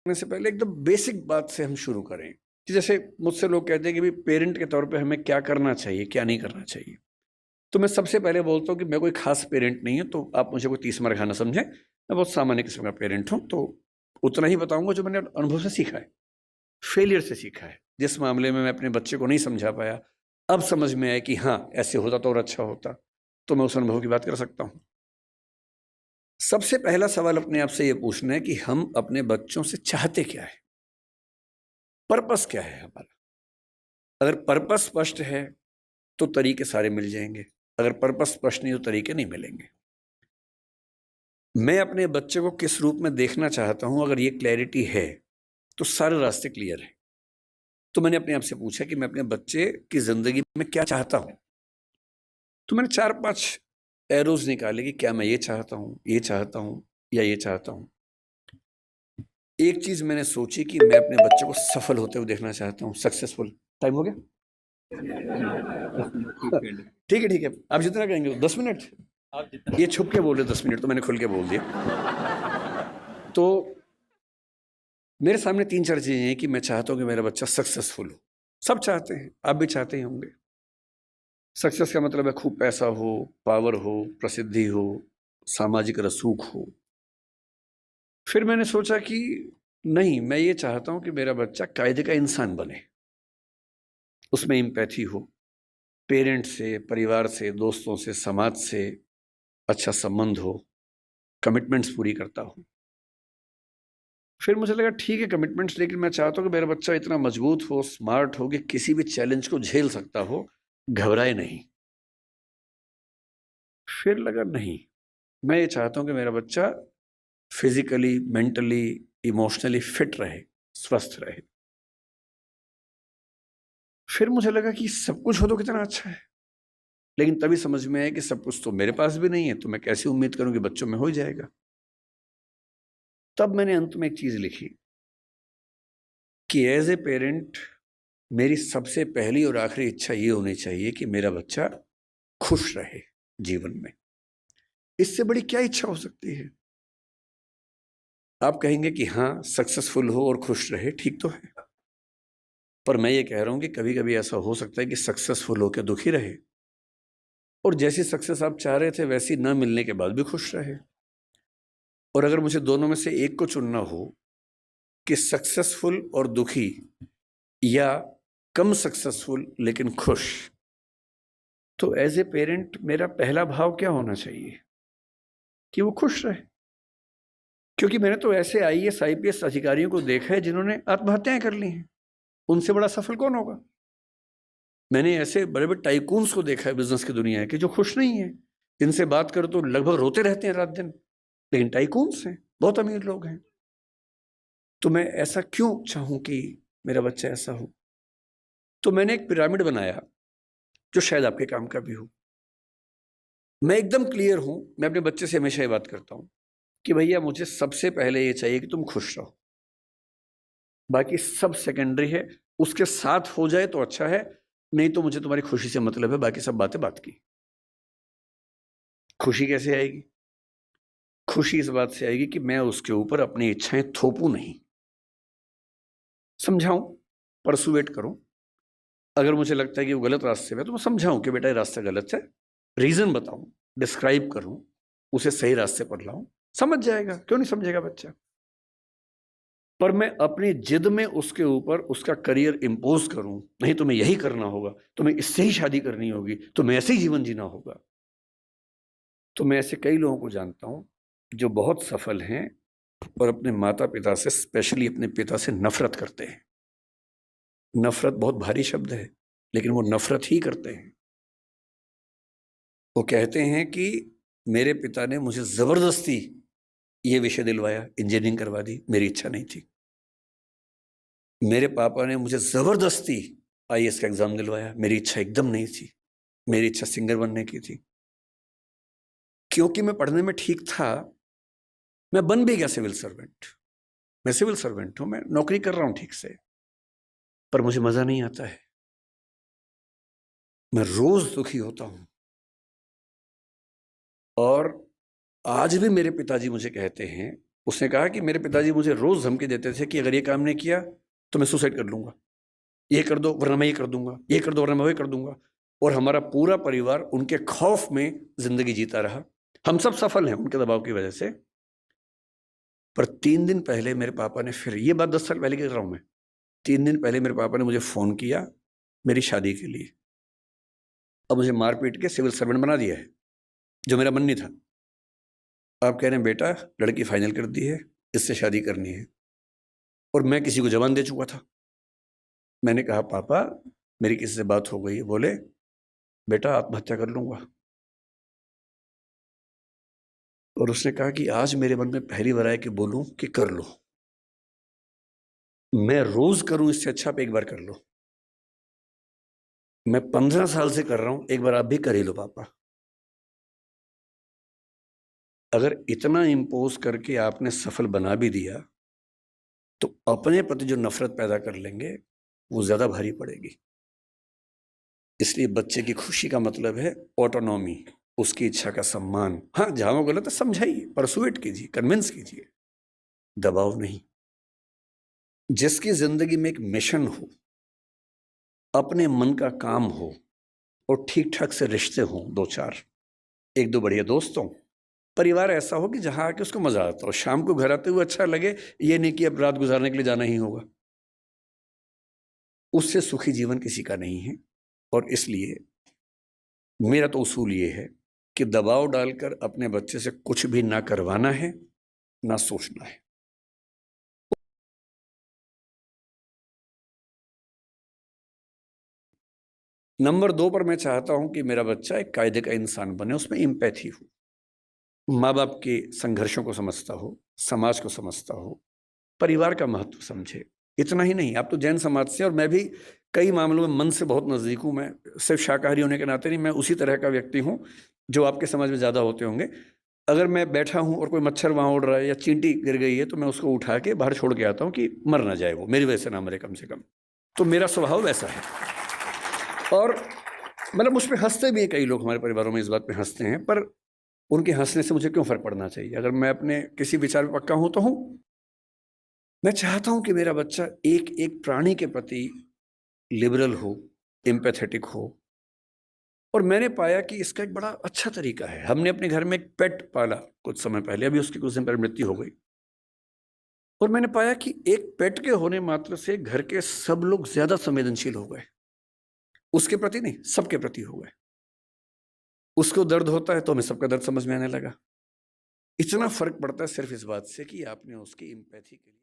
करने से पहले एकदम बेसिक बात से हम शुरू करें कि जैसे मुझसे लोग कहते हैं कि भाई पेरेंट के तौर पे हमें क्या करना चाहिए, क्या नहीं करना चाहिए। तो मैं सबसे पहले बोलता हूँ कि मैं कोई खास पेरेंट नहीं हूँ, तो आप मुझे कोई तीस मर खाना समझें। मैं बहुत सामान्य किस्म का पेरेंट हूँ, तो उतना ही बताऊंगा जो मैंने अनुभव से सीखा है, फेलियर से सीखा है। जिस मामले में मैं अपने बच्चे को नहीं समझा पाया, अब समझ में आया कि हाँ ऐसे होता तो और अच्छा होता, तो मैं उस अनुभव की बात कर सकता हूँ। सबसे पहला सवाल अपने आप से ये पूछना है कि हम अपने बच्चों से चाहते क्या है, पर्पस क्या है हमारा। अगर पर्पस स्पष्ट है तो तरीके सारे मिल जाएंगे, अगर पर्पस स्पष्ट नहीं तो तरीके नहीं मिलेंगे। मैं अपने बच्चे को किस रूप में देखना चाहता हूं, अगर ये क्लैरिटी है तो सारे रास्ते क्लियर हैं। तो मैंने अपने आप से पूछा कि मैं अपने बच्चे की जिंदगी में क्या चाहता हूं। तो मैंने चार पांच एरोज निकाले कि क्या मैं ये चाहता हूं, ये चाहता हूं या ये चाहता हूं। एक चीज मैंने सोची कि मैं अपने बच्चे को सफल होते हुए देखना चाहता हूं, सक्सेसफुल। टाइम हो गया? 10 मिनट ठीक है ठीक है, आप जितना कहेंगे 10 मिनट। आप जितना ये छुप के बोले 10 मिनट, तो मैंने खुल के बोल दिया। तो मेरे सामने तीन चार चीजें हैं कि मैं चाहता हूं कि मेरा बच्चा सक्सेसफुल हो। सब चाहते हैं, आप भी चाहते ही होंगे। सक्सेस का मतलब है खूब पैसा हो, पावर हो, प्रसिद्धि हो, सामाजिक रसूख हो। फिर मैंने सोचा कि नहीं, मैं ये चाहता हूं कि मेरा बच्चा कायदे का इंसान बने, उसमें इम्पैथी हो, पेरेंट्स से, परिवार से, दोस्तों से, समाज से अच्छा संबंध हो, कमिटमेंट्स पूरी करता हो। फिर मुझे लगा ठीक है कमिटमेंट्स, लेकिन मैं चाहता हूँ कि मेरा बच्चा इतना मजबूत हो, स्मार्ट हो कि किसी भी चैलेंज को झेल सकता हो, घबराए नहीं। फिर लगा नहीं, मैं ये चाहता हूँ कि मेरा बच्चा फिजिकली, मेंटली, इमोशनली फिट रहे, स्वस्थ रहे। फिर मुझे लगा कि सब कुछ हो तो कितना अच्छा है, लेकिन तभी समझ में आया कि सब कुछ तो मेरे पास भी नहीं है, तो मैं कैसे उम्मीद करूं कि बच्चों में हो ही जाएगा। तब मैंने अंत में एक चीज लिखी कि एज ए पेरेंट मेरी सबसे पहली और आखिरी इच्छा ये होनी चाहिए कि मेरा बच्चा खुश रहे जीवन में। इससे बड़ी क्या इच्छा हो सकती है? आप कहेंगे कि हाँ सक्सेसफुल हो और खुश रहे, ठीक तो है, पर मैं ये कह रहा हूं कि कभी कभी ऐसा हो सकता है कि सक्सेसफुल होकर दुखी रहे, और जैसी सक्सेस आप चाह रहे थे वैसी ना मिलने के बाद भी खुश रहे। और अगर मुझे दोनों में से एक को चुनना हो कि सक्सेसफुल और दुखी, या कम सक्सेसफुल लेकिन खुश, तो एज ए पेरेंट मेरा पहला भाव क्या होना चाहिए? कि वो खुश रहे। क्योंकि मैंने तो ऐसे आईएएस आईपीएस अधिकारियों को देखा है जिन्होंने आत्महत्याएं कर ली हैं, उनसे बड़ा सफल कौन होगा? मैंने ऐसे बड़े बड़े टाइकून्स को देखा है बिजनेस की दुनिया के, जो खुश नहीं है, जिनसे बात करो तो लगभग रोते रहते हैं रात दिन, लेकिन टाइकून्स हैं, बहुत अमीर लोग हैं। तो मैं ऐसा क्यों चाहूं कि मेरा बच्चा ऐसा हो? तो मैंने एक पिरामिड बनाया जो शायद आपके काम का भी हो। मैं एकदम क्लियर हूं, मैं अपने बच्चे से हमेशा ये बात करता हूं कि भैया मुझे सबसे पहले ये चाहिए कि तुम खुश रहो, बाकी सब सेकेंडरी है। उसके साथ हो जाए तो अच्छा है, नहीं तो मुझे तुम्हारी खुशी से मतलब है, बाकी सब बातें बात की। खुशी कैसे आएगी? खुशी इस बात से आएगी कि मैं उसके ऊपर अपनी इच्छाएं थोपूं नहीं, समझाऊं, परसुएट करूं। अगर मुझे लगता है कि वो गलत रास्ते में, तो मैं समझाऊं कि बेटा ये रास्ता गलत है, रीजन बताऊं, डिस्क्राइब करूं, उसे सही रास्ते पर लाऊं, समझ जाएगा। क्यों नहीं समझेगा बच्चा? पर मैं अपनी जिद में उसके ऊपर उसका करियर इंपोज करूं, नहीं तुम्हें यही करना होगा, तुम्हें इससे ही शादी करनी होगी, तुम्हें ऐसे ही जीवन जीना होगा। तो मैं ऐसे कई लोगों को जानता हूं जो बहुत सफल हैं और अपने माता पिता से, स्पेशली अपने पिता से नफरत करते हैं। नफरत बहुत भारी शब्द है, लेकिन वो नफरत ही करते हैं। वो कहते हैं कि मेरे पिता ने मुझे जबरदस्ती ये विषय दिलवाया, इंजीनियरिंग करवा दी, मेरी इच्छा नहीं थी। मेरे पापा ने मुझे जबरदस्ती आईएएस का एग्जाम दिलवाया, मेरी इच्छा एकदम नहीं थी। मेरी इच्छा सिंगर बनने की थी। क्योंकि मैं पढ़ने में ठीक था, मैं बन भी गया सिविल सर्वेंट। मैं सिविल सर्वेंट हूं, मैं नौकरी कर रहा हूं ठीक से, पर मुझे मजा नहीं आता है। मैं रोज दुखी होता हूं। और आज भी मेरे पिताजी मुझे कहते हैं उसने कहा कि मेरे पिताजी मुझे रोज धमकी देते थे कि अगर ये काम नहीं किया तो मैं सुसाइड कर लूंगा, ये कर दो वरना मैं ये कर दूंगा, ये कर दो वरना मैं वो कर दूंगा। और हमारा पूरा परिवार उनके खौफ में जिंदगी जीता रहा। हम सब सफल हैं उनके दबाव की वजह से। पर 3 दिन पहले मेरे पापा ने फिर, ये बात 10 साल पहले की कर रहा हूं मैं, 3 दिन पहले मेरे पापा ने मुझे फोन किया मेरी शादी के लिए। अब मुझे मार पीट के सिविल सर्वेंट बना दिया है, जो मेरा मन नहीं था। आप कह रहे हैं बेटा लड़की फाइनल कर दी है, इससे शादी करनी है, और मैं किसी को जवान दे चुका था। मैंने कहा पापा मेरी किसी से बात हो गई है। बोले बेटा आत्महत्या कर लूंगा। और उसने कहा कि आज मेरे मन में पहली बार आया कि बोलूं कि कर लो। मैं रोज करूं इससे अच्छा आप एक बार कर लो। मैं 15 साल से कर रहा हूं, एक बार आप भी कर ही लो पापा। अगर इतना इंपोज करके आपने सफल बना भी दिया तो अपने प्रति जो नफरत पैदा कर लेंगे वो ज्यादा भारी पड़ेगी। इसलिए बच्चे की खुशी का मतलब है ऑटोनॉमी, उसकी इच्छा का सम्मान। हाँ जहां वो गलत है समझाइए, परसुएट कीजिए, कन्विंस कीजिए, दबाव नहीं। जिसकी जिंदगी में एक मिशन हो, अपने मन का काम हो, और ठीक ठाक से रिश्ते हों, 2-4, 1-2 बढ़िया दोस्त हों, परिवार ऐसा हो कि जहां आके उसको मजा आता हो, शाम को घर आते हुए अच्छा लगे, ये नहीं कि अब रात गुजारने के लिए जाना ही होगा। उससे सुखी जीवन किसी का नहीं है। और इसलिए मेरा तो उसूल ये है कि दबाव डालकर अपने बच्चे से कुछ भी ना करवाना है, ना सोचना है। नंबर 2 पर मैं चाहता हूं कि मेरा बच्चा एक कायदे का इंसान बने, उसमें एम्पैथी हो, माँ बाप के संघर्षों को समझता हो, समाज को समझता हो, परिवार का महत्व समझे। इतना ही नहीं, आप तो जैन समाज से, और मैं भी कई मामलों में मन से बहुत नजदीक हूं। मैं सिर्फ शाकाहारी होने के नाते नहीं, मैं उसी तरह का व्यक्ति हूं जो आपके समाज में ज्यादा होते होंगे। अगर मैं बैठा हूं और कोई मच्छर वहां उड़ रहा है या चींटी गिर गई है तो मैं उसको उठा के बाहर छोड़ के आता हूं कि मर ना जाए, वो मेरी वजह से ना मरे कम से कम। तो मेरा स्वभाव वैसा है। और मतलब मुझ पर हंसते भी हैं कई लोग, हमारे परिवारों में इस बात पे हंसते हैं, पर उनके हंसने से मुझे क्यों फर्क पड़ना चाहिए? अगर मैं अपने किसी विचार में पक्का हूं तो हूं। मैं चाहता हूं कि मेरा बच्चा एक एक प्राणी के प्रति लिबरल हो, एम्पैथेटिक हो। और मैंने पाया कि इसका एक बड़ा अच्छा तरीका है। हमने अपने घर में एक पेट पाला कुछ समय पहले, अभी उसकी कुछ दिन पहले मृत्यु हो गई। और मैंने पाया कि एक पेट के होने मात्र से घर के सब लोग ज्यादा संवेदनशील हो गए। उसके प्रति नहीं, सबके प्रति हो गए। उसको दर्द होता है तो हमें सबका दर्द समझ में आने लगा। इतना फर्क पड़ता है सिर्फ इस बात से कि आपने उसकी एम्पैथी के लिए